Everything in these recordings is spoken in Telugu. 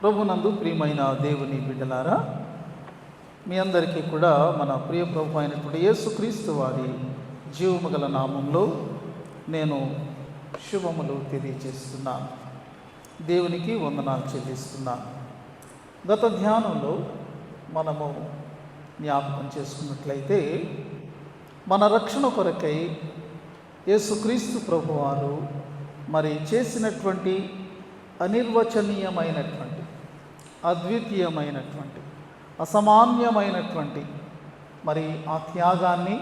ప్రభునందు ప్రియమైన దేవుని బిడ్డలారా, మీ అందరికీ కూడా మన ప్రియ ప్రభు అయినటువంటి యేసుక్రీస్తు వారి జీవము గల నామంలో నేను శుభములు తెలియజేస్తున్నాను. దేవునికి వందనాలు చెల్లిస్తున్నాను. గత ధ్యానంలో మనము జ్ఞాపకం చేసుకున్నట్లయితే మన రక్షణ కొరకై యేసుక్రీస్తు ప్రభువారు మరి చేసినటువంటి అనిర్వచనీయమైనటువంటి, అద్వితీయమైనటువంటి, అసామాన్యమైనటువంటి మరి ఆ త్యాగాన్ని,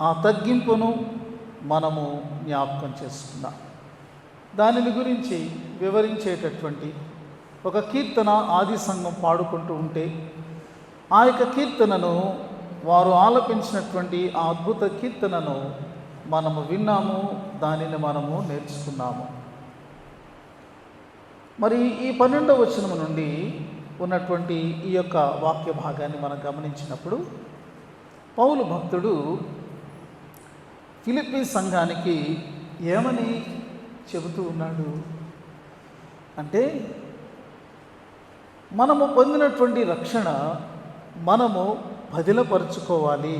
ఆ తగ్గింపును మనము జ్ఞాపకం చేసుకున్నాం. దానిని గురించి వివరించేటటువంటి ఒక కీర్తన ఆది సంఘం పాడుకుంటూ ఉంటే, ఆ యొక్క కీర్తనను వారు ఆలపించినటువంటి ఆ అద్భుత కీర్తనను మనము విన్నాము, దానిని మనము నేర్చుకున్నాము. మరి ఈ 12వ వచనం నుండి ఉన్నటువంటి ఈ యొక్క వాక్య భాగాన్ని మనం గమనించినప్పుడు, పౌలు భక్తుడు ఫిలిప్పీ సంఘానికి ఏమని చెబుతూ ఉన్నాడు అంటే, మనము పొందినటువంటి రక్షణ మనము పదిలపరుచుకోవాలి.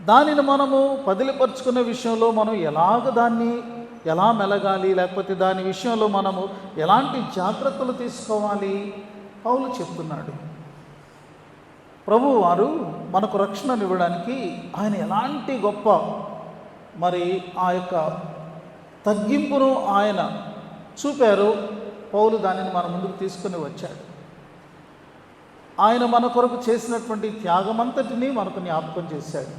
దానిని మనము పదిలపరుచుకునే విషయంలో మనం దాన్ని ఎలా మెలగాలి, లేకపోతే దాని విషయంలో మనము ఎలాంటి జాగ్రత్తలు తీసుకోవాలి పౌలు చెప్తున్నాడు. ప్రభువు వారు మనకు రక్షణనివ్వడానికి ఆయన ఎలాంటి గొప్ప మరి ఆ యొక్క తగ్గింపును ఆయన చూపారు. పౌలు దానిని మన ముందుకు తీసుకుని వచ్చాడు. ఆయన మన కొరకు చేసినటువంటి త్యాగమంతటినీ మనకు జ్ఞాపకం చేశాడు.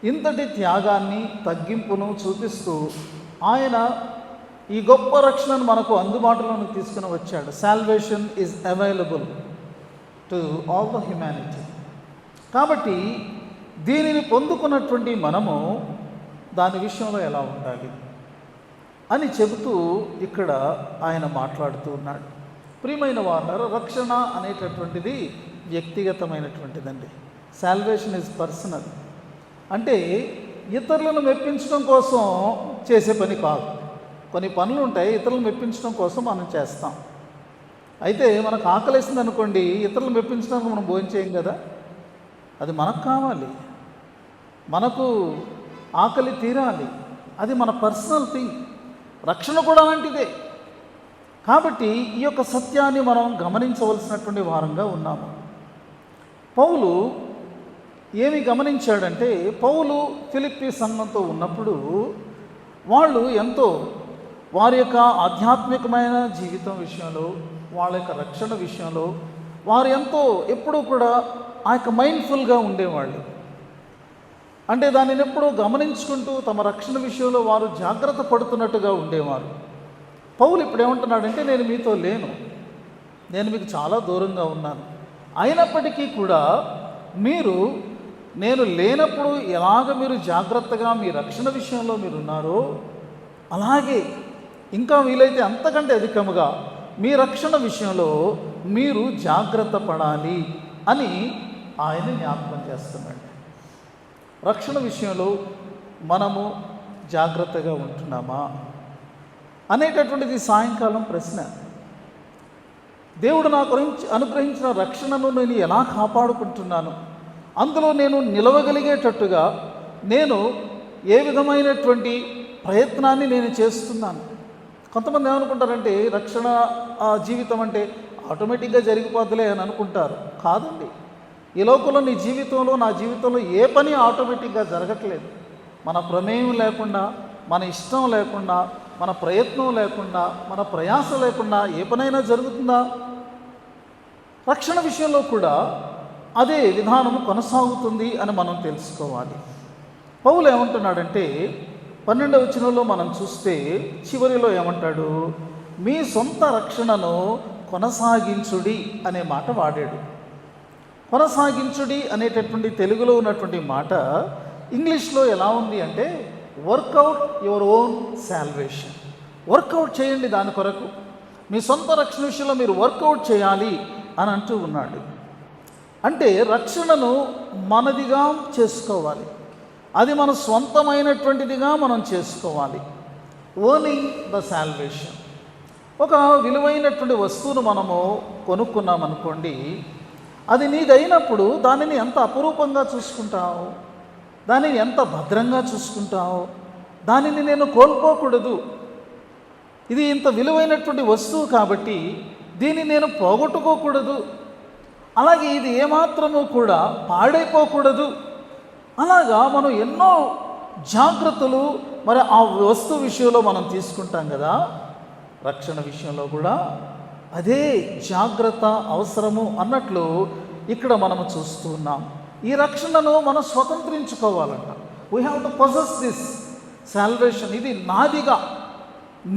ఇంతటి త్యాగాన్ని, తగ్గింపును చూపిస్తూ ఆయన ఈ గొప్ప రక్షణను మనకు అందుబాటులోకి తీసుకుని వచ్చాడు. Salvation is available to all the humanity. కాబట్టి దీనిని పొందుకున్నటువంటి మనము దాని విషయంలో ఎలా ఉండాలి అని చెబుతూ ఇక్కడ ఆయన మాట్లాడుతూ ఉన్నాడు. ప్రియమైన వారు, రక్షణ అనేటటువంటిది వ్యక్తిగతమైనటువంటిదండి. Salvation is personal. అంటే ఇతరులను మెప్పించడం కోసం చేసే పని కాదు. కొన్ని పనులు ఉంటాయి, ఇతరులను మెప్పించడం కోసం మనం చేస్తాం. అయితే మనకు ఆకలేసింది అనుకోండి, ఇతరులను మెప్పించడానికి మనం భోజనం చేయం కదా, అది మనకు కావాలి, మనకు ఆకలి తీరాలి, అది మన పర్సనల్ థింగ్. రక్షణ కూడా అలాంటిదే. కాబట్టి ఈ యొక్క సత్యాన్ని మనం గమనించవలసినటువంటి వారంగా ఉన్నాము. పౌలు ఏమి గమనించాడంటే, పౌలు ఫిలిప్పీ సంఘంతో ఉన్నప్పుడు వాళ్ళు ఎంతో వారి యొక్క ఆధ్యాత్మికమైన జీవితం విషయంలో, వాళ్ళ యొక్క రక్షణ విషయంలో వారు ఎంతో ఎప్పుడూ కూడా ఆ యొక్క మైండ్ఫుల్గా ఉండేవాళ్ళు. అంటే దానిని ఎప్పుడూ గమనించుకుంటూ తమ రక్షణ విషయంలో వారు జాగ్రత్త పడుతున్నట్టుగా ఉండేవారు. పౌలు ఇప్పుడు ఏమంటున్నాడంటే, నేను మీతో లేను, నేను మీకు చాలా దూరంగా ఉన్నాను. అయినప్పటికీ కూడా నేను లేనప్పుడు ఎలాగ మీరు జాగ్రత్తగా మీ రక్షణ విషయంలో మీరు ఉన్నారో, అలాగే ఇంకా వీలైతే అంతకంటే అధికముగా మీ రక్షణ విషయంలో మీరు జాగ్రత్త పడాలి అని ఆయన జ్ఞాపకం చేస్తున్నాడు. రక్షణ విషయంలో మనము జాగ్రత్తగా ఉంటున్నామా అనేటటువంటిది సాయంకాలం ప్రశ్న. దేవుడు నాకు అనుగ్రహించిన రక్షణను నేను ఎలా కాపాడుకుంటున్నాను, అందులో నేను నిలవగలిగేటట్టుగా నేను ఏ విధమైనటువంటి ప్రయత్నాన్ని నేను చేస్తున్నాను. కొంతమంది ఏమనుకుంటారంటే, రక్షణ జీవితం అంటే ఆటోమేటిక్గా జరిగిపోద్దులే అని అనుకుంటారు. కాదండి. ఈ లోకంలో నీ జీవితంలో, నా జీవితంలో ఏ పని ఆటోమేటిక్గా జరగట్లేదు. మన ప్రమేయం లేకుండా, మన ఇష్టం లేకుండా, మన ప్రయత్నం లేకుండా, మన ప్రయాస లేకుండా ఏ పనైనా జరుగుతుందా? రక్షణ విషయంలో కూడా అదే విధానము కొనసాగుతుంది అని మనం తెలుసుకోవాలి. పౌలు ఏమంటున్నాడంటే, 12వ వచనంలో మనం చూస్తే చివరిలో ఏమంటాడు, మీ సొంత రక్షణను కొనసాగించుడి అనే మాట వాడాడు. కొనసాగించుడి అనేటటువంటి తెలుగులో ఉన్నటువంటి మాట ఇంగ్లీష్లో ఎలా ఉంది అంటే, work out your own salvation. Work out చేయండి, దాని కొరకు మీ సొంత రక్షణ విషయంలో మీరు వర్కౌట్ చేయాలి అని అంటూ ఉన్నాడు. అంటే రక్షణను మనదిగా చేసుకోవాలి, అది మన స్వంతమైనటువంటిదిగా మనం చేసుకోవాలి. Owning the salvation. ఒక విలువైనటువంటి వస్తువును మనము కొనుక్కున్నామనుకోండి, అది నీదైనప్పుడు దానిని ఎంత అపురూపంగా చూసుకుంటావు, దానిని ఎంత భద్రంగా చూసుకుంటావు. దానిని నేను కోల్పోకూడదు, ఇది ఇంత విలువైనటువంటి వస్తువు కాబట్టి దీన్ని నేను పోగొట్టుకోకూడదు, అలాగే ఇది ఏమాత్రము కూడా పాడైపోకూడదు. అలాగా మనం ఎన్నో జాగ్రత్తలు మరి ఆ వస్తువు విషయంలో మనం తీసుకుంటాం కదా. రక్షణ విషయంలో కూడా అదే జాగ్రత్త అవసరము అన్నట్లు ఇక్కడ మనము చూస్తూ ఉన్నాం. ఈ రక్షణను మనం స్వతంత్రించుకోవాలంట. We have to possess this salvation. ఇది నాదిగా,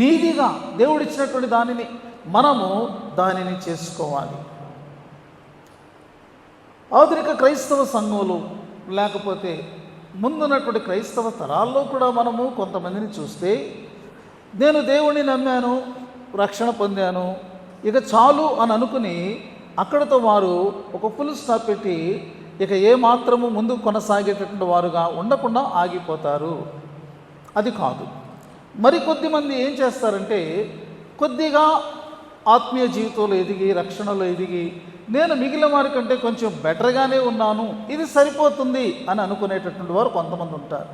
నీదిగా దేవుడిచ్చినటువంటి దానిని మనము దానిని చేసుకోవాలి. ఆధునిక క్రైస్తవ సంఘములు లేకపోతే ముందున్నటువంటి క్రైస్తవ తరాల్లో కూడా మనము కొంతమందిని చూస్తే, నేను దేవుణ్ణి నమ్మాను, రక్షణ పొందాను, ఇక చాలు అని అనుకుని అక్కడతో వారు ఒక ఫుల్ స్టాప్ పెట్టి ఇక ఏమాత్రము ముందు కొనసాగేటటువంటి వారుగా ఉండకుండా ఆగిపోతారు. అది కాదు. మరి కొద్దిమంది ఏం చేస్తారంటే, కొద్దిగా ఆత్మీయ జీవితంలో ఎదిగి, రక్షణలో ఎదిగి, నేను మిగిలిన వారి కంటే కొంచెం బెటర్గానే ఉన్నాను, ఇది సరిపోతుంది అని అనుకునేటటువంటి వారు కొంతమంది ఉంటారు.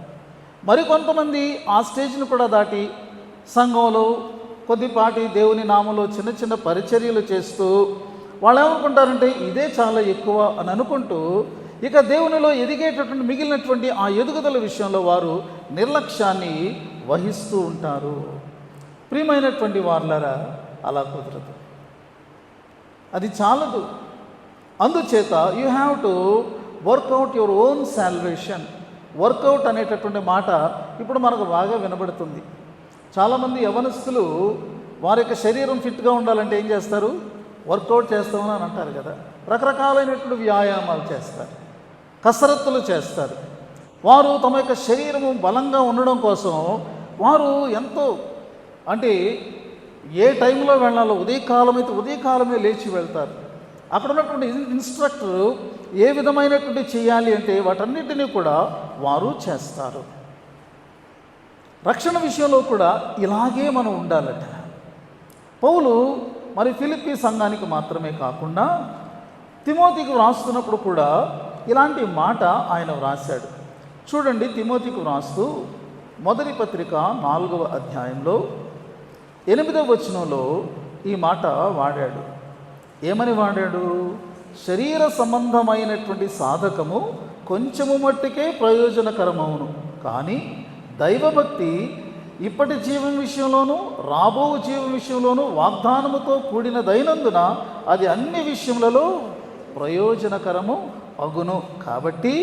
మరి కొంతమంది ఆ స్టేజ్ను కూడా దాటి సంఘంలో కొద్దిపాటి దేవుని నామంలో చిన్న చిన్న పరిచర్యలు చేస్తూ వాళ్ళు ఏమనుకుంటారంటే ఇదే చాలా ఎక్కువ అని అనుకుంటూ ఇక దేవునిలో ఎదిగేటటువంటి మిగిలినటువంటి ఆ ఎదుగుదల విషయంలో వారు నిర్లక్ష్యాన్ని వహిస్తూ ఉంటారు. ప్రియమైనటువంటి వారులారా, అలా కుదరదు, అది చాలదు. అందుచేత you have to work out your own salvation. Work out అనేటటువంటి మాట ఇప్పుడు మనకు బాగా వినబడుతుంది. చాలామంది యవనస్తులు వారి యొక్క శరీరం ఫిట్గా ఉండాలంటే ఏం చేస్తారు? వర్కౌట్ చేస్తామని అని అంటారు కదా. రకరకాలైనటువంటి వ్యాయామాలు చేస్తారు, కసరత్తులు చేస్తారు. వారు తమ యొక్క శరీరము బలంగా ఉండడం కోసం వారు ఎంతో, అంటే ఏ టైంలో వెళ్ళాలో ఉదయకాలం అయితే ఉదయకాలమే లేచి వెళ్తారు. అక్కడ ఉన్నటువంటి ఇన్స్ట్రక్టర్ ఏ విధమైనటువంటి చేయాలి అంటే వాటన్నిటినీ కూడా వారు చేస్తారు. రక్షణ విషయంలో కూడా ఇలాగే మనం ఉండాలట. పౌలు మరి ఫిలిప్పీ సంఘానికి మాత్రమే కాకుండా తిమోతికి వ్రాస్తున్నప్పుడు కూడా ఇలాంటి మాట ఆయన వ్రాశాడు. చూడండి, తిమోతికి వ్రాస్తూ మొదటి పత్రిక 4వ అధ్యాయంలో 8వ వచనంలో ఈ మాట వాడాడు. ఏమని వాడాడు? శరీర సంబంధమైనటువంటి సాధకము కొంచెము మట్టుకే ప్రయోజనకరమవును, కానీ దైవభక్తి ఇప్పటి జీవం విషయంలోనూ రాబో జీవం విషయంలోనూ వాగ్దానముతో కూడినదైనందున అది అన్ని విషయములలో ప్రయోజనకరము అగును. కాబట్టి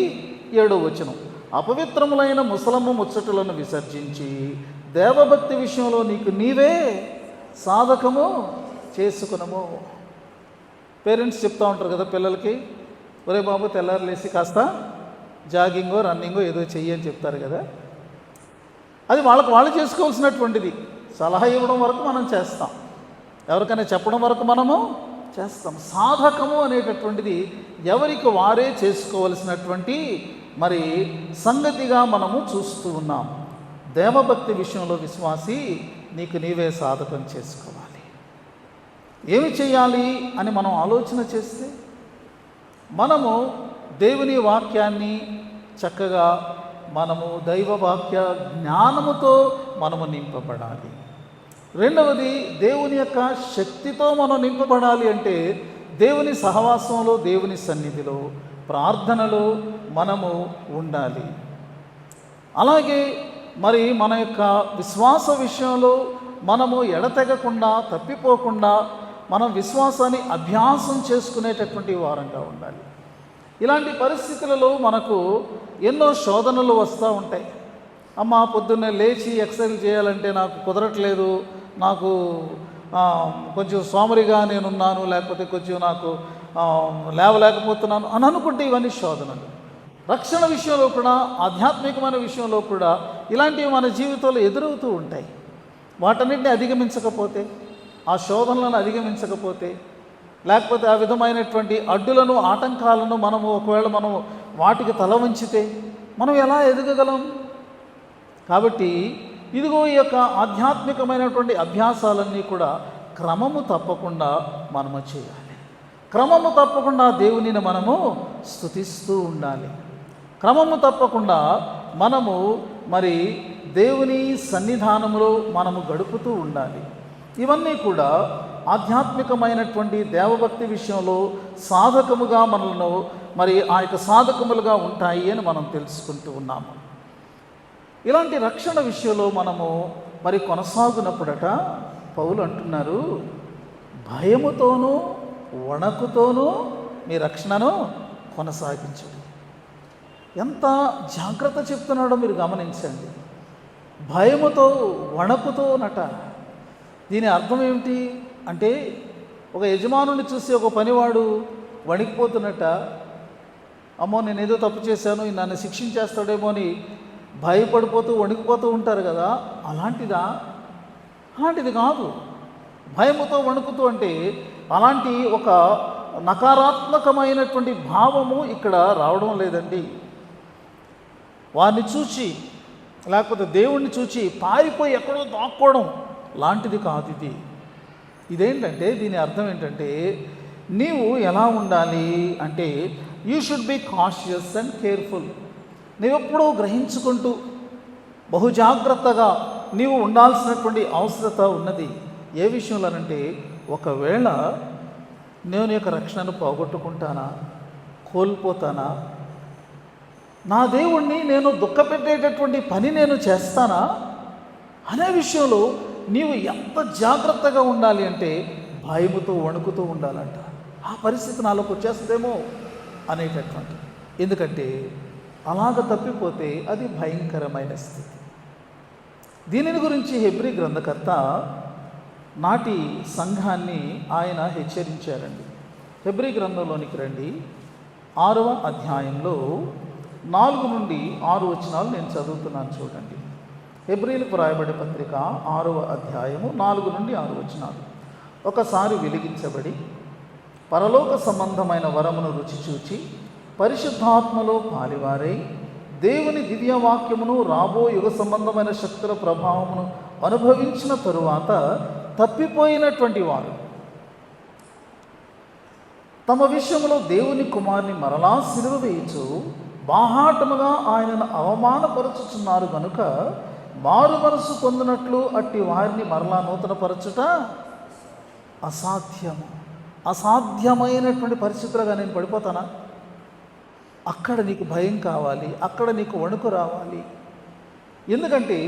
7వ వచనం, అపవిత్రములైన ముసలమ్మ ముచ్చటలను విసర్జించి దేవభక్తి విషయంలో నీకు నీవే సాధకము చేసుకునము. పేరెంట్స్ చెప్తూ ఉంటారు కదా పిల్లలకి, ఒరే బాబు తెల్లారు లేసి కాస్త జాగింగో రన్నింగో ఏదో చెయ్యి అని చెప్తారు కదా. అది వాళ్ళకు వాళ్ళు చేసుకోవాల్సినటువంటిది. సలహా ఇవ్వడం వరకు మనం చేస్తాం, ఎవరికైనా చెప్పడం వరకు మనము చేస్తాం. సాధకము అనేటటువంటిది ఎవరికి వారే చేసుకోవలసినటువంటి మరి సంగతిగా మనము చూస్తూ ఉన్నాం. దేవభక్తి విషయంలో విశ్వాసి నీకు నీవే సాధకం చేసుకోవాలి. ఏమి చేయాలి అని మనం ఆలోచన చేస్తే, మనము దేవుని వాక్యాన్ని చక్కగా మనము దైవవాక్య జ్ఞానముతో మనము నింపబడాలి. రెండవది, దేవుని యొక్క శక్తితో మనం నింపబడాలి. అంటే దేవుని సహవాసంలో, దేవుని సన్నిధిలో, ప్రార్థనలో మనము ఉండాలి. అలాగే మరి మన యొక్క విశ్వాస విషయంలో మనము ఎడతెగకుండా, తప్పిపోకుండా మనం విశ్వాసాన్ని అభ్యాసం చేసుకునేటటువంటి వారంగా ఉండాలి. ఇలాంటి పరిస్థితులలో మనకు ఎన్నో శోధనలు వస్తూ ఉంటాయి. అమ్మ పొద్దున్నే లేచి ఎక్సర్సైజ్ చేయాలంటే నాకు కుదరట్లేదు, నాకు కొంచెం సోమరిగా నేనున్నాను, లేకపోతే కొంచెం నాకు లేవలేకపోతున్నాను అని అనుకుంటే ఇవన్నీ శోధనలు. రక్షణ విషయంలో కూడా, ఆధ్యాత్మికమైన విషయంలో కూడా ఇలాంటివి మన జీవితంలో ఎదురవుతూ ఉంటాయి. వాటన్నిటిని అధిగమించకపోతే, ఆ శోధనలను అధిగమించకపోతే, లేకపోతే ఆ విధమైనటువంటి అడ్డులను, ఆటంకాలను మనము ఒకవేళ మనం వాటికి తల వంచితే మనం ఎలా ఎదగగలం? కాబట్టి ఇదిగో ఈ యొక్క ఆధ్యాత్మికమైనటువంటి అభ్యాసాలన్నీ కూడా క్రమము తప్పకుండా మనము చేయాలి. క్రమము తప్పకుండా దేవునిని మనము స్తుతిస్తూ ఉండాలి. క్రమము తప్పకుండా మనము మరి దేవుని సన్నిధానములో మనము గడుపుతూ ఉండాలి. ఇవన్నీ కూడా ఆధ్యాత్మికమైనటువంటి దేవభక్తి విషయంలో సాధకముగా మనలను మరి ఆ యొక్క సాధకములుగా ఉంటాయి అని మనం తెలుసుకుంటూ ఉన్నాము. ఇలాంటి రక్షణ విషయంలో మనము మరి కొనసాగునప్పుడట పౌలు అంటున్నారు, భయముతోనూ వణకుతోనూ మీ రక్షణను కొనసాగించండి. ఎంత జాగ్రత్త చెప్తున్నాడో మీరు గమనించండి. భయముతో వణకుతోనట. దీని అర్థం ఏమిటి అంటే, ఒక యజమానుని చూసి ఒక పనివాడు వణికిపోతున్నట్ట. అమ్మో నేను ఏదో తప్పు చేశాను, నన్ను శిక్షించేస్తాడేమో అని భయపడిపోతూ వణికిపోతూ ఉంటారు కదా, అలాంటిది కాదు. భయముతో వణుకుతూ అంటే అలాంటి ఒక నకారాత్మకమైనటువంటి భావము ఇక్కడ రావడం లేదండి. వారిని చూచి లేకపోతే దేవుణ్ణి చూచి పారిపోయి ఎక్కడో దాక్కోవడం లాంటిది కాదు ఇది. ఇదేంటంటే దీని అర్థం ఏంటంటే, నీవు ఎలా ఉండాలి అంటే you should be cautious and careful. నీవెప్పుడూ గ్రహించుకుంటూ బహు జాగ్రత్తగా నీవు ఉండాల్సినటువంటి అవసరత ఉన్నది. ఏ విషయంలోనంటే, ఒకవేళ నేను యొక్క రక్షణను పోగొట్టుకుంటానా, కోల్పోతానా, నా దేవుణ్ణి నేను దుఃఖపెట్టేటటువంటి పని నేను చేస్తానా అనే విషయంలో నీవు ఎంత జాగ్రత్తగా ఉండాలి అంటే భయముతో వణుకుతూ ఉండాలంట. ఆ పరిస్థితి నాలోకి వచ్చేస్తుందేమో అనేటటువంటి. ఎందుకంటే అలాగ తప్పిపోతే అది భయంకరమైన స్థితి. దీనిని గురించి హెబ్రీ గ్రంథకర్త నాటి సంఘాన్ని ఆయన హెచ్చరించారండి. హెబ్రీ గ్రంథంలోనికి రండి. 6వ అధ్యాయంలో 4 నుండి 6 వచనాలు నేను చదువుతున్నాను చూడండి. హెబ్రీలకు రాయబడే పత్రిక 6వ అధ్యాయము 4 నుండి 6 వచనాలు. ఒకసారి వెలిగించబడి పరలోక సంబంధమైన వరమును రుచి చూచి పరిశుద్ధాత్మలో పాలివారై దేవుని దివ్యవాక్యమును రాబో యుగ సంబంధమైన శక్తుల ప్రభావమును అనుభవించిన తరువాత తప్పిపోయినటువంటి వారు తమ విషయంలో దేవుని కుమారుని మరలా సిలువ వేయుచు బాహాటముగా ఆయనను అవమానపరచుచున్నారు కనుక మారు మనసు పొందినట్లు అట్టి వారిని మరలా నూతనపరచుట అసాధ్యము. అసాధ్యమైనటువంటి పరిస్థితులుగా నేను పడిపోతానా? అక్కడ నీకు భయం కావాలి, అక్కడ నీకు వణుకు రావాలి. ఎందుకంటే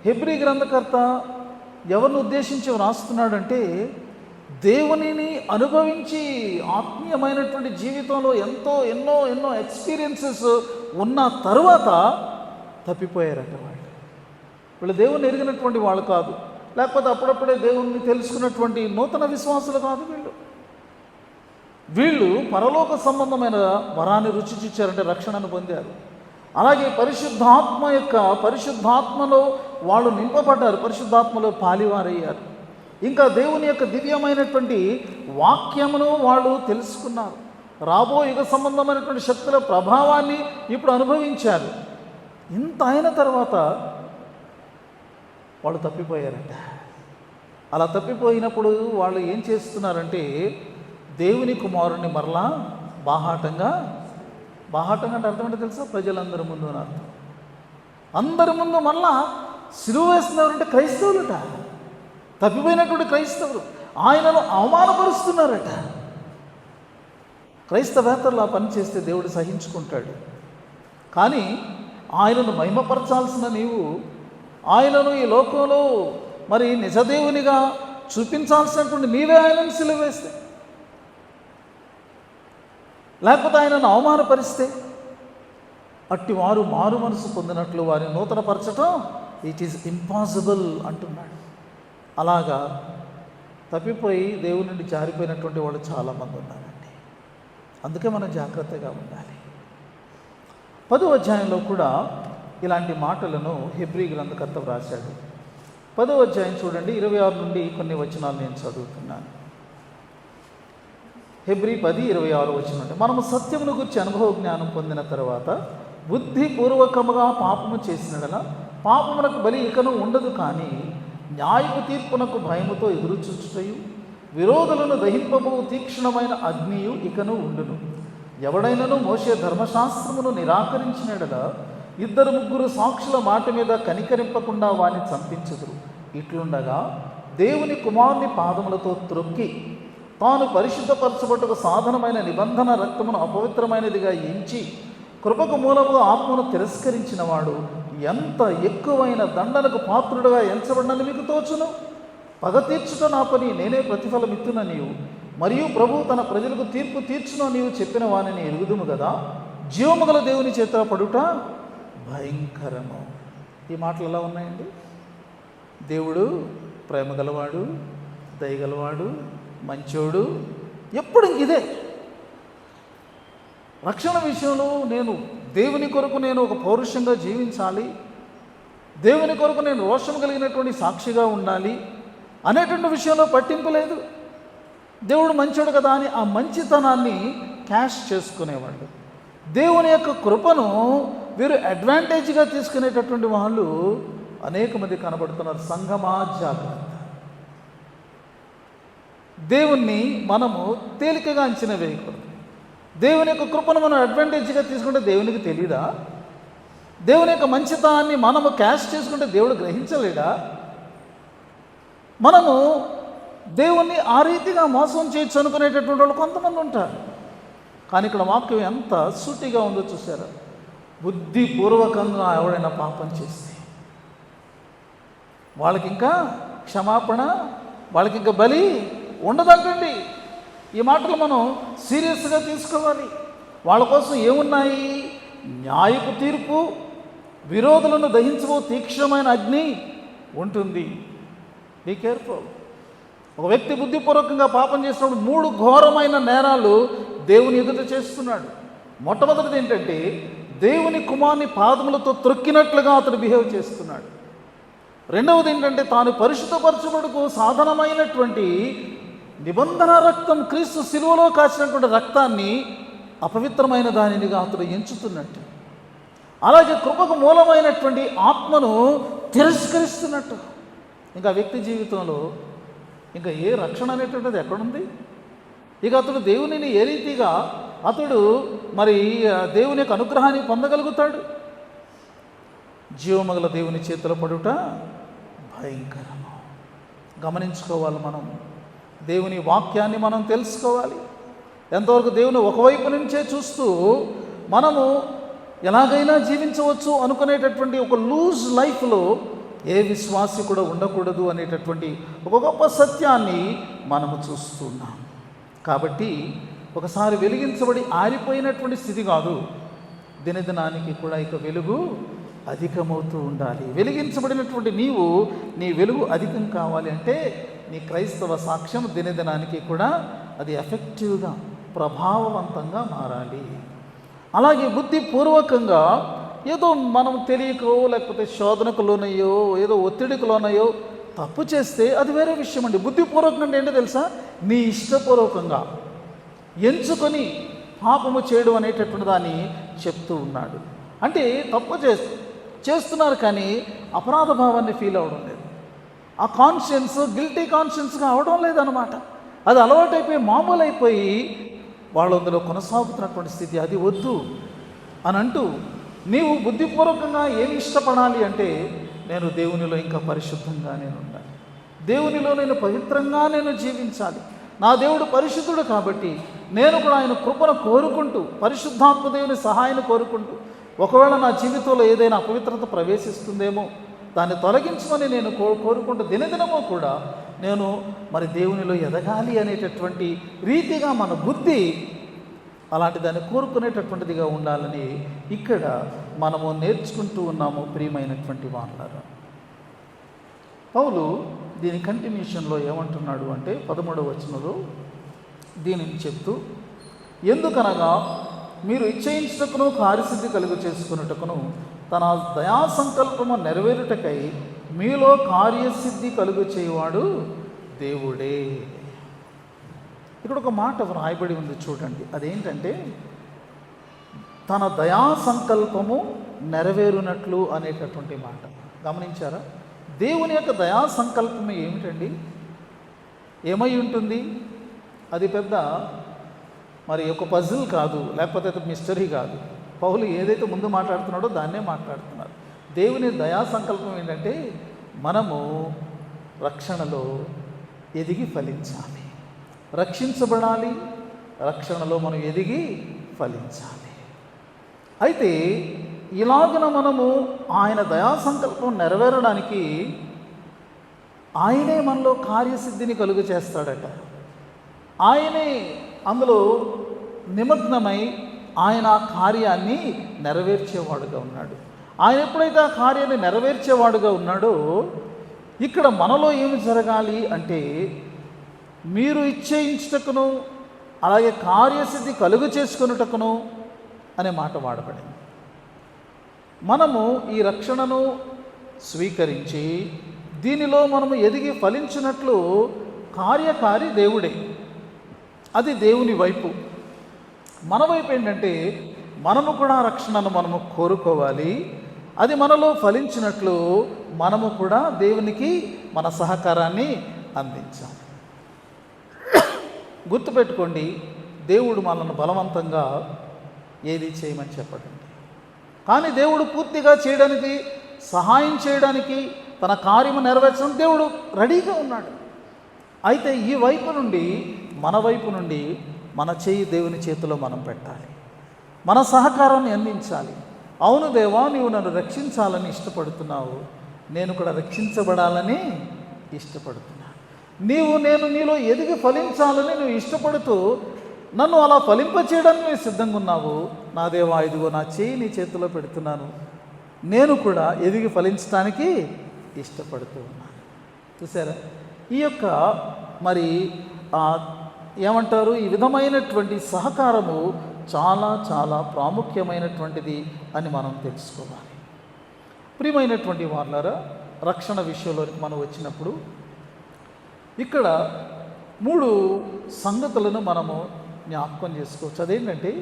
హెబ్రీ గ్రంథకర్త ఎవరిని ఉద్దేశించి వ్రాస్తున్నాడంటే, దేవునిని అనుభవించి ఆత్మీయమైనటువంటి జీవితంలో ఎన్నో ఎక్స్పీరియన్సెస్ ఉన్న తరువాత తప్పిపోయారట వీళ్ళు దేవుని ఎరిగినటువంటి వాళ్ళు కాదు, లేకపోతే అప్పుడప్పుడే దేవుణ్ణి తెలుసుకున్నటువంటి నూతన విశ్వాసులు కాదు. వీళ్ళు పరలోక సంబంధమైన వరాన్ని రుచి చూచారంటే రక్షణను పొందారు. అలాగే పరిశుద్ధాత్మలో వాళ్ళు నింపబడ్డారు, పరిశుద్ధాత్మలో పాలివారయ్యారు. ఇంకా దేవుని యొక్క దివ్యమైనటువంటి వాక్యమును వాళ్ళు తెలుసుకున్నారు. రాబో యుగ సంబంధమైనటువంటి శక్తుల ప్రభావాన్ని ఇప్పుడు అనుభవించారు. ఇంత అయిన తర్వాత వాళ్ళు తప్పిపోయారంట. అలా తప్పిపోయినప్పుడు వాళ్ళు ఏం చేస్తున్నారంటే, దేవుని కుమారుణ్ణి మరలా బాహాటంగా అంటే అర్థం ఏంటో తెలుసా? ప్రజలందరి ముందు అని అర్థం. అందరి ముందు మళ్ళా సిలువ వేస్తున్నవారంటే క్రైస్తవులట, తప్పిపోయినటువంటి క్రైస్తవులు ఆయనను అవమానపరుస్తున్నారట. క్రైస్తవేతరులు ఆ పని చేస్తే దేవుడు సహించుకుంటాడు. కానీ ఆయనను మహిమపరచాల్సిన నీవు, ఆయనను ఈ లోకంలో మరి నిజదేవునిగా చూపించాల్సినటువంటి నీవే ఆయనను సిలువ వేస్తే, లేకపోతే ఆయనను అవమానపరిస్తే, అట్టి వారు మారు మనసు పొందినట్లు వారిని నూతనపరచటం ఇట్ ఈజ్ ఇంపాసిబుల్ అంటున్నాడు. అలాగా తప్పిపోయి దేవుని నుండి జారిపోయినటువంటి వాళ్ళు చాలామంది ఉన్నారండి. అందుకే మనం జాగ్రత్తగా ఉండాలి. 10వ అధ్యాయంలో కూడా ఇలాంటి మాటలను హెబ్రీ గ్రంథకర్త వ్రాశాడు. 10వ అధ్యాయం చూడండి, 26 నుండి కొన్ని వచనాలు నేను చదువుతున్నాను. హెబ్రీ 10:26 వచనం. మనము సత్యమును గురించి అనుభవ జ్ఞానం పొందిన తర్వాత బుద్ధిపూర్వకముగా పాపము చేసినడలా పాపమునకు బలి ఇకను ఉండదు, కానీ న్యాయపు తీర్పునకు భయముతో ఎదురుచూచుటయు విరోధులను దహింపబో తీక్షణమైన అగ్నియు ఇకను ఉండును. ఎవడైనను మోషే ధర్మశాస్త్రమును నిరాకరించినడలా 2-3 సాక్షుల మాట మీద కనికరింపకుండా వాని చంపించుదురు. ఇట్లుండగా దేవుని కుమారుని పాదములతో త్రొక్కి తాను పరిశుద్ధపరచబట్టుకు సాధనమైన నిబంధన రక్తమును అపవిత్రమైనదిగా ఎంచి కృపకు మూలముగా ఆత్మను తిరస్కరించిన వాడు ఎంత ఎక్కువైన దండనకు పాత్రుడుగా ఎంచబడినని మీకు తోచును. పగ తీర్చుట నా పని, నేనే ప్రతిఫలమిత్తున నీవు, మరియు ప్రభు తన ప్రజలకు తీర్పు తీర్చున నీవు చెప్పిన వానిని ఎరుగుదుము కదా. జీవము గల దేవుని చేత పడుట భయంకరము. ఈ మాటలు ఎలా ఉన్నాయండి? దేవుడు ప్రేమ గలవాడు, దయగలవాడు, మంచోడు. ఎప్పుడు ఇదే రక్షణ విషయంలో నేను దేవుని కొరకు నేను ఒక పౌరుషంగా జీవించాలి, దేవుని కొరకు నేను రోషం కలిగినటువంటి సాక్షిగా ఉండాలి అనేటువంటి విషయంలో పట్టింపు లేదు. దేవుడు మంచోడు కదా అని ఆ మంచితనాన్ని క్యాష్ చేసుకునేవాళ్ళు. దేవుని యొక్క కృపను వీరు అడ్వాంటేజ్గా తీసుకునేటటువంటి వాళ్ళు అనేక మంది కనబడుతున్నారు. సంఘమా జాగ్రత్త. దేవుణ్ణి మనము తేలికగా అంచనా వేయకూడదు. దేవుని యొక్క కృపను మనం అడ్వాంటేజ్గా తీసుకుంటే దేవునికి తెలీదా? దేవుని యొక్క మంచితనాన్ని మనము క్యాష్ చేసుకుంటే దేవుడు గ్రహించలేడా? మనము దేవుణ్ణి ఆ రీతిగా మోసం చేయొచ్చు అనుకునేటటువంటి వాళ్ళు కొంతమంది ఉంటారు. కానీ ఇక్కడ వాక్యం ఎంత సూటిగా ఉందో చూసారా? బుద్ధిపూర్వకంగా ఎవడైనా పాపం చేస్తే వాళ్ళకి ఇంకా క్షమాపణ, వాళ్ళకి ఇంకా బలి ఉండదంటండి. ఈ మాటలు మనం సీరియస్గా తీసుకోవాలి. వాళ్ళ కోసం ఏమున్నాయి? న్యాయపు తీర్పు, విరోధులను దహించబో తీక్షణమైన అగ్ని ఉంటుంది. Be careful. ఒక వ్యక్తి బుద్ధిపూర్వకంగా పాపం చేసినప్పుడు 3 ఘోరమైన నేరాలు దేవుని ఎదుట చేస్తున్నాడు. మొట్టమొదటిది ఏంటంటే దేవుని కుమారుని పాదములతో త్రొక్కినట్లుగా అతడు బిహేవ్ చేస్తున్నాడు. రెండవది ఏంటంటే తాను పరిశుద్ధపరచుబడుకు సాధనమైనటువంటి నిబంధన రక్తం, క్రీస్తు శిలువలో కాచినటువంటి రక్తాన్ని అపవిత్రమైన దానినిగా అతడు ఎంచుతున్నట్టు, అలాగే కృపకు మూలమైనటువంటి ఆత్మను తిరస్కరిస్తున్నట్టు. ఇంకా వ్యక్తి జీవితంలో ఇంకా ఏ రక్షణ అనేటువంటిది ఎక్కడుంది? ఇక అతడు దేవునిని ఏ రీతిగా అతడు మరి దేవుని యొక్క అనుగ్రహాన్ని పొందగలుగుతాడు? జీవమగల దేవుని చేతిలో పడుట భయంకరము. గమనించుకోవాలి. మనం దేవుని వాక్యాన్ని మనం తెలుసుకోవాలి. ఎంతవరకు దేవుని ఒకవైపు నుంచే చూస్తూ మనము ఎలాగైనా జీవించవచ్చు అనుకునేటటువంటి ఒక లూజ్ లైఫ్లో ఏ విశ్వాసి కూడా ఉండకూడదు అనేటటువంటి ఒక గొప్ప సత్యాన్ని మనము చూస్తున్నాం. కాబట్టి ఒకసారి వెలిగించబడి ఆరిపోయినటువంటి స్థితి కాదు. దినదినానికి కూడా ఇక వెలుగు అధికమవుతూ ఉండాలి. వెలిగించబడినటువంటి నీవు, నీ వెలుగు అధికం కావాలి అంటే నీ క్రైస్తవ సాక్ష్యం దినదినానికి కూడా అది ఎఫెక్టివ్గా, ప్రభావవంతంగా మారాలి. అలాగే బుద్ధిపూర్వకంగా ఏదో మనం తెలియకో లేకపోతే శోధనకు లోనయ్యో ఏదో ఒత్తిడికి లోనయ్యో తప్పు చేస్తే అది వేరే విషయం అండి. బుద్ధిపూర్వకంగా అంటే ఏంటో తెలుసా? నీ ఇష్టపూర్వకంగా ఎంచుకొని పాపము చేయడం అనేటటువంటి దాన్ని చెప్తూ ఉన్నాడు. అంటే తప్పు చేస్తున్నారు కానీ అపరాధ భావాన్ని ఫీల్ అవ్వడం లేదు. ఆ కాన్షియన్స్ గిల్టీ కాన్షియన్స్గా అవడం లేదనమాట. అది అలవాటైపోయి మామూలు అయిపోయి వాళ్ళు అందులో కొనసాగుతున్నటువంటి స్థితి. అది వద్దు అని అంటూ నీవు బుద్ధిపూర్వకంగా ఏమి ఇష్టపడాలి అంటే నేను దేవునిలో ఇంకా పరిశుద్ధంగా నేను ఉండాలి, దేవునిలో నేను పవిత్రంగా నేను జీవించాలి. నా దేవుడు పరిశుద్ధుడు కాబట్టి నేను కూడా ఆయన కృపను కోరుకుంటూ, పరిశుద్ధాత్మ దేవుని సహాయాన్ని కోరుకుంటూ, ఒకవేళ నా జీవితంలో ఏదైనా అపవిత్రత ప్రవేశిస్తుందేమో దాన్ని తొలగించమని నేను కోరుకుంటూ దినదినమో కూడా నేను మరి దేవునిలో ఎదగాలి అనేటటువంటి రీతిగా మన బుద్ధి అలాంటి దాన్ని కోరుకునేటటువంటిదిగా ఉండాలని ఇక్కడ మనము నేర్చుకుంటూ ఉన్నాము. ప్రియమైనటువంటి వాళ్ళారా, పౌలు దీని కంటిన్యూషన్లో ఏమంటున్నాడు అంటే 13వ వచనంలో దీనిని చెప్తూ, ఎందుకనగా మీరు ఇచ్చయించుటకును కార్యసిద్ధి కలుగు చేసుకున్నటకును తన దయా సంకల్పము నెరవేరుటకై మీలో కార్యసిద్ధి కలుగు చేయవాడు దేవుడే. ఇక్కడ ఒక మాట వ్రాయబడి ఉంది చూడండి. అదేంటంటే తన దయా సంకల్పము నెరవేరునట్లు అనేటటువంటి మాట. గమనించారా? దేవుని యొక్క దయా సంకల్పం ఏమిటండి? ఏమై ఉంటుంది? అది పెద్ద మరి ఒక పజిల్ కాదు, లేకపోతే అది మిస్టరీ కాదు. పౌలు ఏదైతే ముందు మాట్లాడుతున్నాడో దాన్నే మాట్లాడుతున్నారు. దేవుని దయా సంకల్పం ఏంటంటే మనము రక్షణలో ఎదిగి ఫలించాలి, రక్షించబడాలి, రక్షణలో మనం ఎదిగి ఫలించాలి. అయితే ఇలాగన మనము ఆయన దయా సంకల్పం నెరవేరడానికి ఆయనే మనలో కార్యసిద్ధిని కలుగు చేస్తాడట. ఆయనే అందులో నిమగ్నమై ఆయన ఆ కార్యాన్ని నెరవేర్చేవాడుగా ఉన్నాడు. ఆయన ఎప్పుడైతే ఆ కార్యాన్ని నెరవేర్చేవాడుగా ఉన్నాడో, ఇక్కడ మనలో ఏమి జరగాలి అంటే మీరు ఇచ్చేయించుటకును అలాగే కార్యసిద్ధి కలుగు చేసుకొనుటకును అనే మాట వాడబడింది. మనము ఈ రక్షణను స్వీకరించి దీనిలో మనము ఎదిగి ఫలించినట్లు కార్యకారి దేవుడే. అది దేవుని వైపు. మన వైపు ఏంటంటే మనము కూడా రక్షణను మనము కోరుకోవాలి. అది మనలో ఫలించినట్లు మనము కూడా దేవునికి మన సహకారాన్ని అందించాలి. గుర్తుపెట్టుకోండి, దేవుడు మనల్ని బలవంతంగా ఏది చేయమని చెప్పడండి. కానీ దేవుడు పూర్తిగా చేయడానికి, సహాయం చేయడానికి, తన కార్యము నెరవేర్చడం దేవుడు రెడీగా ఉన్నాడు. అయితే ఈ వైపు నుండి, మన వైపు నుండి మన చేయి దేవుని చేతిలో మనం పెట్టాలి, మన సహకారాన్ని అందించాలి. అవును దేవా, నీవు నన్ను రక్షించాలని ఇష్టపడుతున్నావు, నేను కూడా రక్షించబడాలని ఇష్టపడుతున్నాను. నేను నీలో ఎదిగి ఫలించాలని నువ్వు ఇష్టపడుతూ నన్ను అలా ఫలింపచేయడానికి నువ్వు సిద్ధంగా ఉన్నావు. నా దేవా, ఇదిగో నా చేయి నీ చేతిలో పెడుతున్నాను, నేను కూడా ఎదిగి ఫలించడానికి ఇష్టపడుతూ ఉన్నాను. చూసారా, ఈ యొక్క మరి ఏమంటారు, ఈ విధమైనటువంటి సహకారము చాలా చాలా ప్రాముఖ్యమైనటువంటిది అని మనం తెలుసుకోవాలి. ప్రియమైనటువంటి వాళ్ళారా, రక్షణ విషయంలోకి మనం వచ్చినప్పుడు ఇక్కడ 3 సంగతులను మనము జ్ఞాపకం చేసుకోవచ్చు. అదేంటంటే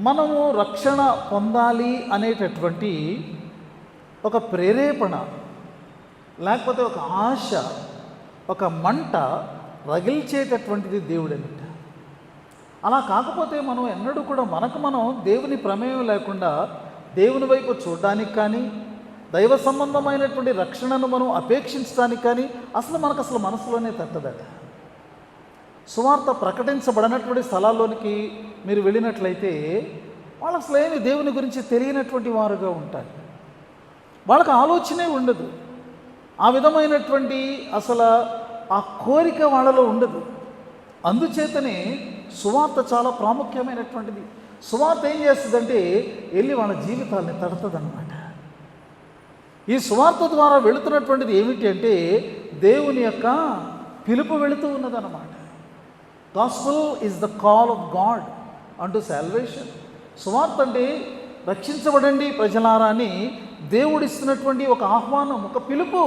మనము రక్షణ పొందాలి అనేటటువంటి ఒక ప్రేరేపణ, లేకపోతే ఒక ఆశ, ఒక మంట రగిల్చేటటువంటిది దేవుడనట. అలా కాకపోతే మనం ఎన్నడూ కూడా మనం దేవుని ప్రమేయం లేకుండా దేవుని వైపు చూడడానికి కానీ, దైవ సంబంధమైనటువంటి రక్షణను మనం అపేక్షించడానికి కానీ మనకు మనసులోనే తట్టదట. సువార్త ప్రకటించబడినటువంటి స్థలాల్లోనికి మీరు వెళ్ళినట్లయితే వాళ్ళు అసలు ఏమి దేవుని గురించి తెలియనటువంటి వారుగా ఉంటారు. వాళ్ళకి ఆలోచనే ఉండదు. ఆ విధమైనటువంటి ఆ కోరిక వాళ్ళలో ఉండదు. అందుచేతనే సువార్త చాలా ప్రాముఖ్యమైనటువంటిది. సువార్త ఏం చేస్తుందంటే వెళ్ళి వాళ్ళ జీవితాలని తడుతుందన్నమాట. ఈ సువార్త ద్వారా వెళుతున్నటువంటిది ఏమిటి అంటే దేవుని యొక్క పిలుపు వెళుతూ ఉన్నదన్నమాట. Gospel is the call of God అంటూ సాల్వేషన్. సువార్త అంటే రక్షించబడండి ప్రజలారా అని దేవుడిస్తున్నటువంటి ఒక ఆహ్వానం, ఒక పిలుపు.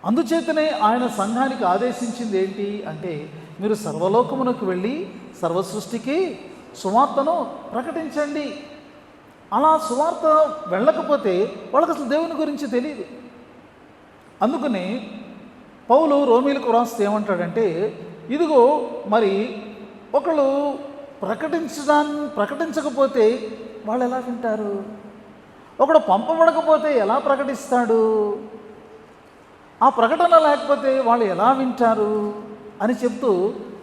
అందుచేతనే ఆయన సంఘానికి ఆదేశించింది ఏంటి అంటే మీరు సర్వలోకమునకు వెళ్ళి సర్వ సృష్టికి సువార్తను ప్రకటించండి. అలా సువార్త వెళ్ళకపోతే వాళ్ళకి అసలు దేవుని గురించి తెలియదు. అందుకని పౌలు రోమీలకు వ్రాస్తే ఏమంటాడంటే, ఇదిగో మరి ఒకళ్ళు ప్రకటించకపోతే వాళ్ళు ఎలా వింటారు? ఒకడు పంపబడకపోతే ఎలా ప్రకటిస్తాడు? ఆ ప్రకటన లేకపోతే వాళ్ళు ఎలా వింటారు అని చెప్తూ,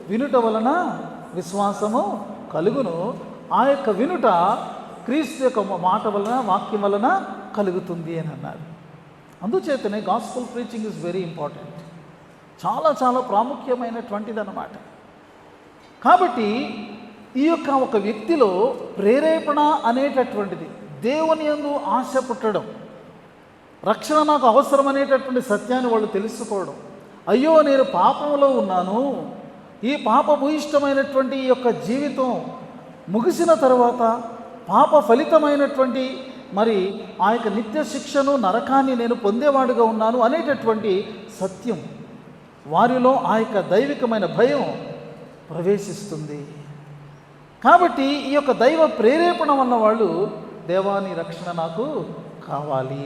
వినుట వలన విశ్వాసము కలుగును, ఆ యొక్క వినుట క్రీస్తు యొక్క మాట వలన, వాక్యం వలన కలుగుతుంది అని అన్నారు. అందుచేతనే gospel preaching is very important. చాలా చాలా ప్రాముఖ్యమైనటువంటిది అన్నమాట. కాబట్టి ఈ యొక్క ఒక వ్యక్తిలో ప్రేరేపణ అనేటటువంటిది, దేవుని యందు ఆశ పుట్టడం, రక్షణ నాకు అవసరం అనేటటువంటి సత్యాన్ని వాళ్ళు తెలుసుకోవడం. అయ్యో నేను పాపంలో ఉన్నాను, ఈ పాపభూయిష్టమైనటువంటి ఈ యొక్క జీవితం ముగిసిన తర్వాత పాప ఫలితమైనటువంటి మరి ఆ యొక్క నిత్య శిక్షను, నరకాన్ని నేను పొందేవాడుగా ఉన్నాను అనేటటువంటి సత్యం వారిలో ఆ యొక్క దైవికమైన భయం ప్రవేశిస్తుంది. కాబట్టి ఈ యొక్క దైవ ప్రేరేపణ వల్ల వాళ్ళు దేవాని రక్షణ నాకు కావాలి,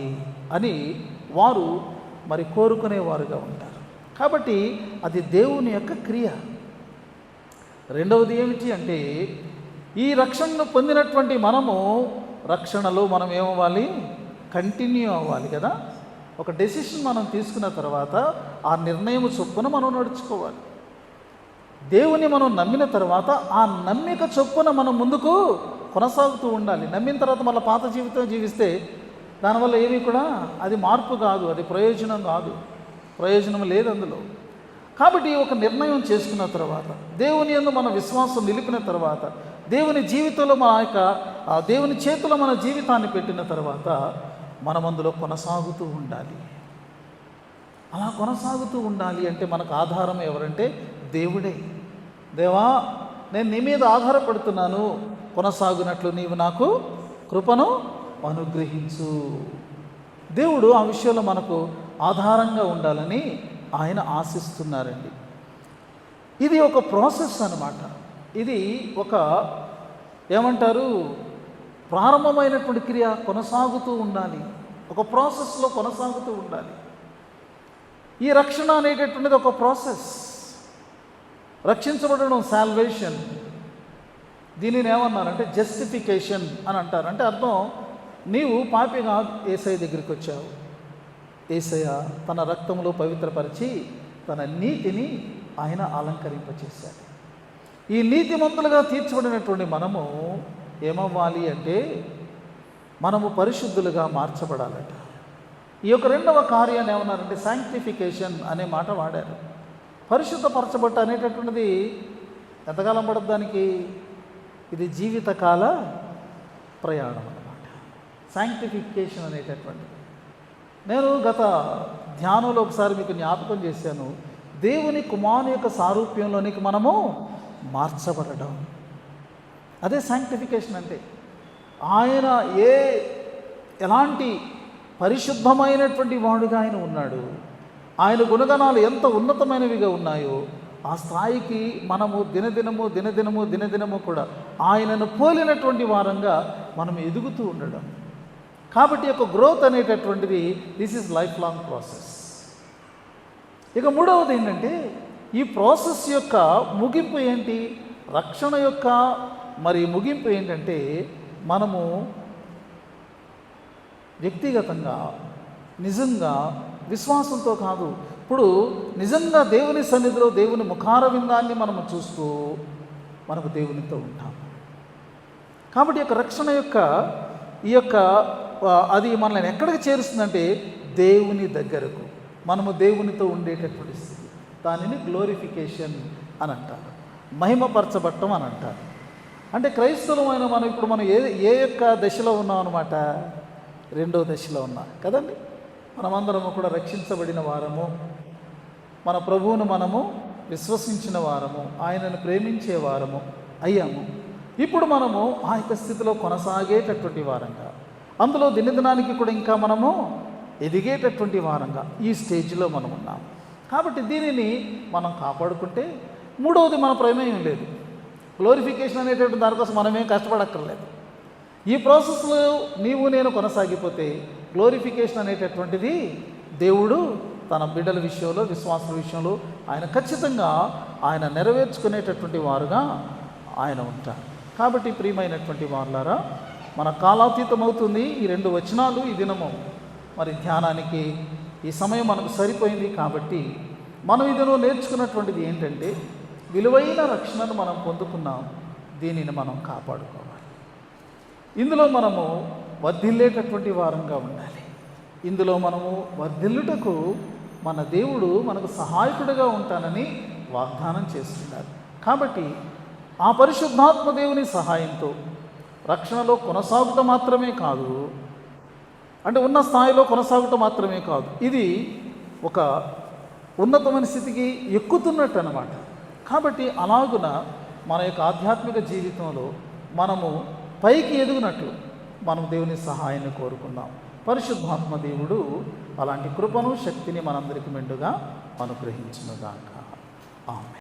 అని వారు మరి కోరుకునేవారుగా ఉంటారు. కాబట్టి అది దేవుని యొక్క క్రియ. రెండవది ఏమిటి అంటే, ఈ రక్షణను పొందినటువంటి మనము రక్షణలో మనం ఏమవ్వాలి? కంటిన్యూ అవ్వాలి కదా. ఒక డెసిషన్ మనం తీసుకున్న తర్వాత ఆ నిర్ణయం చొప్పున మనం నడుచుకోవాలి. దేవుని మనం నమ్మిన తర్వాత ఆ నమ్మిక చొప్పున మనం ముందుకు కొనసాగుతూ ఉండాలి. నమ్మిన తర్వాత మళ్ళీ పాత జీవితం జీవిస్తే దానివల్ల ఏమీ కూడా అది మార్పు కాదు, అది ప్రయోజనం కాదు, ప్రయోజనం లేదు అందులో. కాబట్టి ఒక నిర్ణయం చేసుకున్న తర్వాత, దేవుని యందు మన విశ్వాసం నిలిపిన తర్వాత, దేవుని జీవితంలో దేవుని చేతిలో మన జీవితాన్ని పెట్టిన తర్వాత మనం అందులో కొనసాగుతూ ఉండాలి. అలా కొనసాగుతూ ఉండాలి అంటే మనకు ఆధారం ఎవరంటే దేవుడే. దేవా, నేను నీ మీద ఆధారపడుతున్నాను, కొనసాగునట్లు నీవు నాకు కృపను అనుగ్రహించు. దేవుడు ఆ విషయంలో మనకు ఆధారంగా ఉండాలని ఆయన ఆశిస్తున్నారండి. ఇది ఒక ప్రాసెస్ అన్నమాట. ఇది ఒక ఏమంటారు, ప్రారంభమైనటువంటి క్రియ కొనసాగుతూ ఉండాలి, ఒక ప్రాసెస్లో కొనసాగుతూ ఉండాలి. ఈ రక్షణ అనేటటువంటిది ఒక ప్రాసెస్. రక్షించబడడం సాల్వేషన్, దీనిని ఏమన్నారంటే జస్టిఫికేషన్ అని అంటారు. అంటే అర్థం, నీవు పాపిగా యేసయ్య దగ్గరికి వచ్చావు, యేసయ్య తన రక్తంలో పవిత్రపరిచి తన నీతిని ఆయన అలంకరింపచేశాడు. ఈ నీతిమంతులుగా తీర్చబడినటువంటి మనము ఏమవ్వాలి అంటే మనము పరిశుద్ధులుగా మార్చబడాలట. ఈ యొక్క రెండవ కార్యాన్ని ఏమన్నారంటే శాంక్టిఫికేషన్ అనే మాట వాడారు. పరిశుద్ధపరచబట్ట అనేటటువంటిది ఎంతకాలం పడుతుంది దానికి? ఇది జీవితకాల ప్రయాణం అన్నమాట. శాంక్టిఫికేషన్ అనేటటువంటిది నేను గత ధ్యానంలో ఒకసారి మీకు జ్ఞాపకం చేశాను. దేవుని కుమారుని యొక్క సారూప్యంలోనికి మనము మార్చబడడం, అదే శాంక్టిఫికేషన్ అంటే. ఆయన ఎలాంటి పరిశుద్ధమైనటువంటి వాడుగా ఆయన ఉన్నాడు, ఆయన గుణగణాలు ఎంత ఉన్నతమైనవిగా ఉన్నాయో ఆ స్థాయికి మనము దినదినము కూడా ఆయనను పోలినటువంటి వారంగా మనం ఎదుగుతూ ఉండడం. కాబట్టి ఒక గ్రోత్ అనేటటువంటిది this is life long process. ఇక మూడవది ఏంటంటే, ఈ ప్రాసెస్ యొక్క ముగింపు ఏంటి? రక్షణ యొక్క ముగింపు ఏంటంటే, మనము వ్యక్తిగతంగా నిజంగా విశ్వాసంతో కాదు, ఇప్పుడు నిజంగా దేవుని సన్నిధిలో దేవుని ముఖారవిందాన్ని మనము చూస్తూ మనకు దేవునితో ఉంటాం. కాబట్టి యొక్క రక్షణ యొక్క అది మనల్ని ఎక్కడికి చేరుస్తుందంటే దేవుని దగ్గరకు, మనము దేవునితో ఉండేటటువంటి స్థితి. దానిని గ్లోరిఫికేషన్ అని అంటారు, మహిమపరచబట్టం అని అంటారు. అంటే క్రైస్తవులమైన మనం ఇప్పుడు ఏ యొక్క దశలో ఉన్నాం అనమాట? రెండో దశలో ఉన్నాం కదండి. మనమందరము కూడా రక్షించబడిన వారము, మన ప్రభువును మనము విశ్వసించిన వారము, ఆయనను ప్రేమించే వారము అయ్యాము. ఇప్పుడు మనము ఆ యొక్క స్థితిలో కొనసాగేటటువంటి వారంగా, అందులో దినదినానికి కూడా ఇంకా మనము ఎదిగేటటువంటి వారంగా ఈ స్టేజ్లో మనం ఉన్నాము. కాబట్టి దీనిని మనం కాపాడుకుంటే, మూడవది మన ప్రమేయం లేదు. గ్లోరిఫికేషన్ అనేటటువంటి దానికోసం మనమేం కష్టపడక్కర్లేదు. ఈ ప్రాసెస్లో నీవు నేను కొనసాగిపోతే గ్లోరిఫికేషన్ అనేటటువంటిది దేవుడు తన బిడ్డల విషయంలో, విశ్వాసుల విషయంలో ఆయన ఖచ్చితంగా ఆయన నెరవేర్చుకునేటటువంటి వారుగా ఆయన ఉంటారు. కాబట్టి ప్రియమైనటువంటి వారులారా, మన కాలాతీతం అవుతుంది. ఈ 2 వచనాలు ఈ దినము ధ్యానానికి ఈ సమయం మనకు సరిపోయింది. కాబట్టి మనం ఇదిలో నేర్చుకున్నటువంటిది ఏంటంటే, విలువైన రక్షణను మనం పొందుకున్నాం, దీనిని మనం కాపాడుకోవాలి. ఇందులో మనము వర్ధిల్లేటటువంటి వారంగా ఉండాలి. ఇందులో మనము వర్ధిల్లుటకు మన దేవుడు మనకు సహాయకుడిగా ఉంటానని వాగ్దానం చేస్తున్నారు. కాబట్టి ఆ పరిశుద్ధాత్మ దేవుని సహాయంతో రక్షణలో కొనసాగుట మాత్రమే కాదు, అంటే ఉన్న స్థాయిలో కొనసాగుట మాత్రమే కాదు, ఇది ఒక ఉన్నతమైన స్థితికి ఎక్కుతున్నట్టు అన్నమాట. కాబట్టి అలాగున మన యొక్క ఆధ్యాత్మిక జీవితంలో మనము పైకి ఎదుగునట్లు మనం దేవుని సహాయాన్ని కోరుకుందాం. పరిశుద్ధాత్మ దేవుడు అలాంటి కృపను, శక్తిని మనందరికీ మెండుగా అనుగ్రహించునుగాక. ఆమేన్.